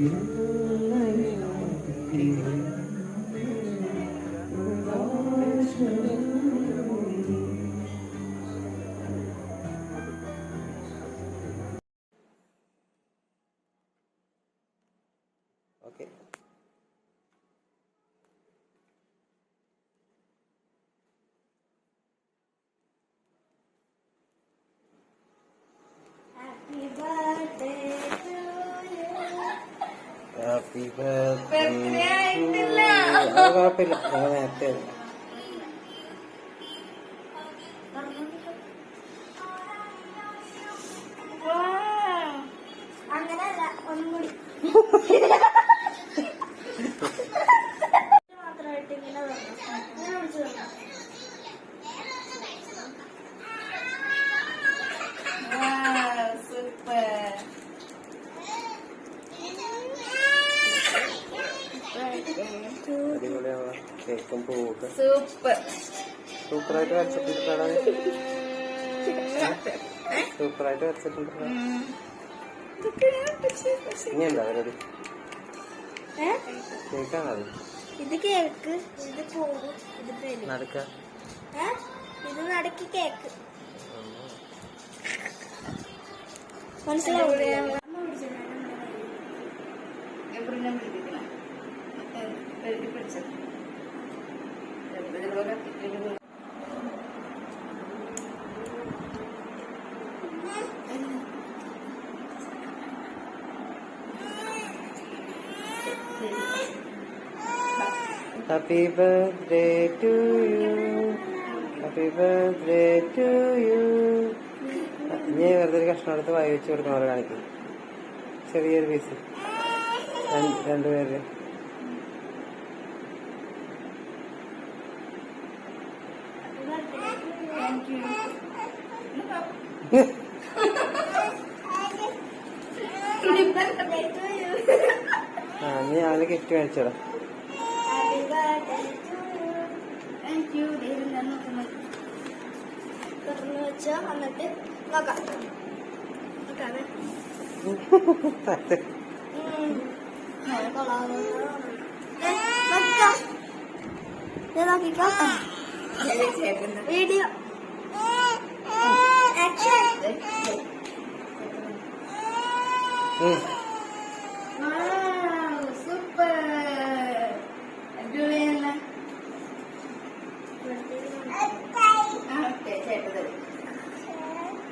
Okay. Happy birthday. അത് കുഴപ്പമില്ല, നേരത്തെ അങ്ങനെയല്ല, ഒന്നും കൂടി മാത്രമായിട്ട് ഇങ്ങനെ പിടിച്ചു തരണം. അടിപൊളിയാണ്. കേക്കും പൂവൊക്കെ സൂപ്പർ സൂപ്പറായിട്ട് വരച്ചിട്ടുണ്ടാണ്. സൂപ്പറായിട്ട് വരച്ചിട്ടുണ്ട്. ഇനി എന്താ പരിപാടി? കേക്കാണത്. ഇത് കേക്ക്, ഇത് പൂവ്, ഇത് ബലൂൺ. നടക്ക ഇത് നടക്കി കേക്ക്. മനസ്സിലാവൂലേ? Happy birthday to you, happy birthday to you. ഇനി വെറുതെ ഒരു കഷ്ണം എടുത്ത് വായി വെച്ച് കൊടുക്കണ പോലെ കാണിക്കും. ചെറിയൊരു പീസ് രണ്ടുപേര്. നീ അവന് കിറ്റ് മേടിച്ചോടാ. എന്നിട്ട് നോക്കാം. നോക്കിക്കോ. Video action.